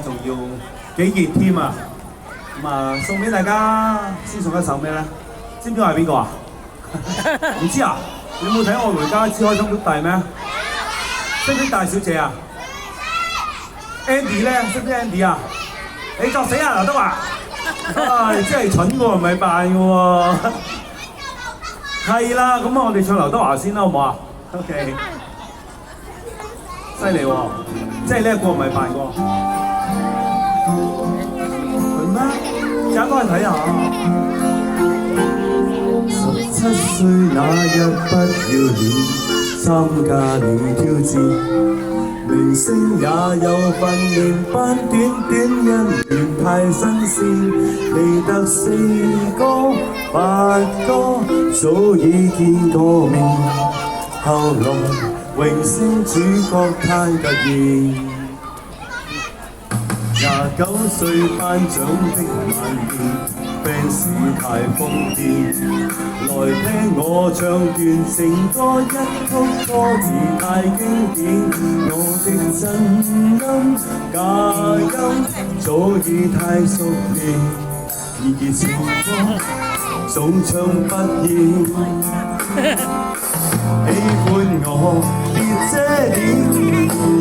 仲要幾熱添啊！咁啊，送俾大家，先送一首咩咧？知唔知我係邊個啊？唔知啊？你有冇睇《愛回家之開心速遞》咩？識唔識大小姐啊 ？Andy 咧，識唔識 Andy 啊？你作死啊，劉德華！啊，你真係蠢喎，唔係扮嘅喎。係啦，咁我哋唱劉德華先啦，好唔好啊 ？OK。犀利喎，即係呢一個唔係扮過。係咩？揀翻去睇下。17歲那日不要臉，參加了挑戰，明星也有訓練班，短1年太新鮮，未得4個8個，早已見過面，後來。榮升主角太突然，29歲頒獎的晚宴 ，fans 太瘋癲，來聽我唱段情歌，一曲歌詞太經典，我的真音假音早已太熟練，然而情歌總唱不厭。喜歡我別遮臉，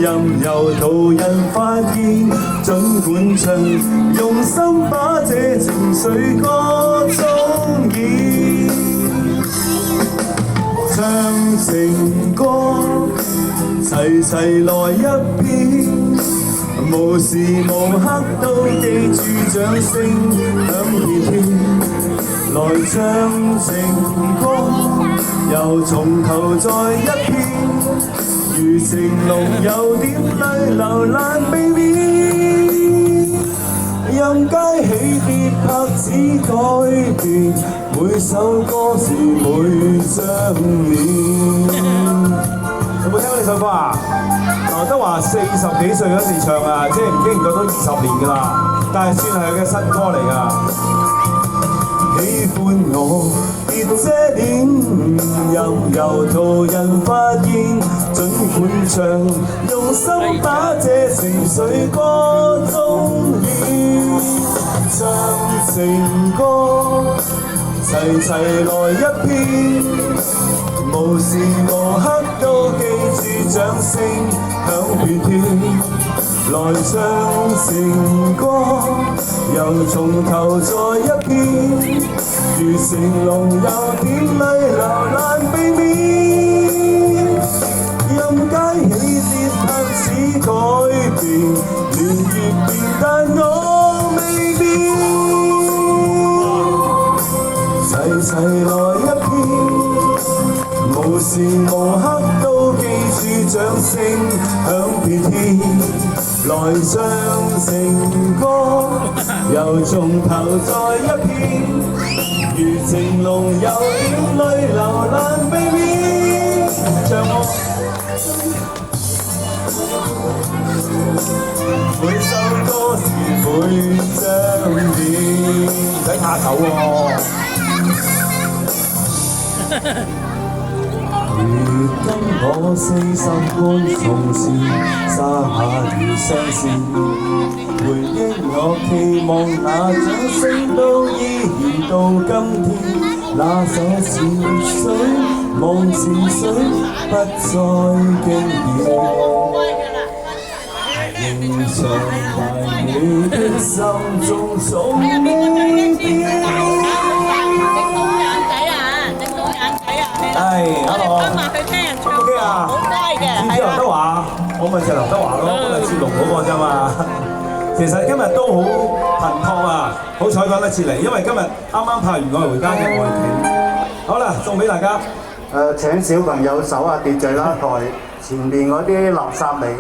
任由途人發現。儘管唱，用心把這情緒歌中演。唱情歌，齊齊來一遍，無時無刻都記住掌聲響遍天。來唱情歌。又從頭再一遍，如情濃有點淚流難避免，任街起跌拍子改變，每首歌是每張臉。有冇聽過呢首歌啊？劉德華40幾歲嗰時唱啊，即係唔經唔覺都20年㗎啦，但係算係佢嘅新歌嚟㗎。喜歡我別遮臉，任由途人發現，儘管唱，用心把這情緒歌中演。唱情歌，齊齊來一遍，無時無刻都記住掌聲響遍天。來唱情歌，又從頭再一遍，如情濃有點淚流難避免，任街起跌拍子改變，年月變但我未變，齊齊來一遍，無時無刻都記住掌聲響遍天。來唱情歌，又從頭再一遍，如情濃有點淚流難避免。唱我每首歌是每張臉，唔使怕醜喎。如今我40般從前，撒下了雙線，回憶我期望那掌聲都依然到今天。那首潮水望潮水不再經典，仍長埋你的心中總未變。係，hello。今日去聽人唱 OK 啊，好乖嘅。知唔知劉德華？我咪就劉德華咯，今日接龍嗰個啫嘛。其實今日都好頻撲啊，好彩講得切嚟，因為今日啱啱拍完《愛回家》嘅外景。好啦，送俾大家。請小朋友守下秩序啦，台前面嗰啲垃圾嚟。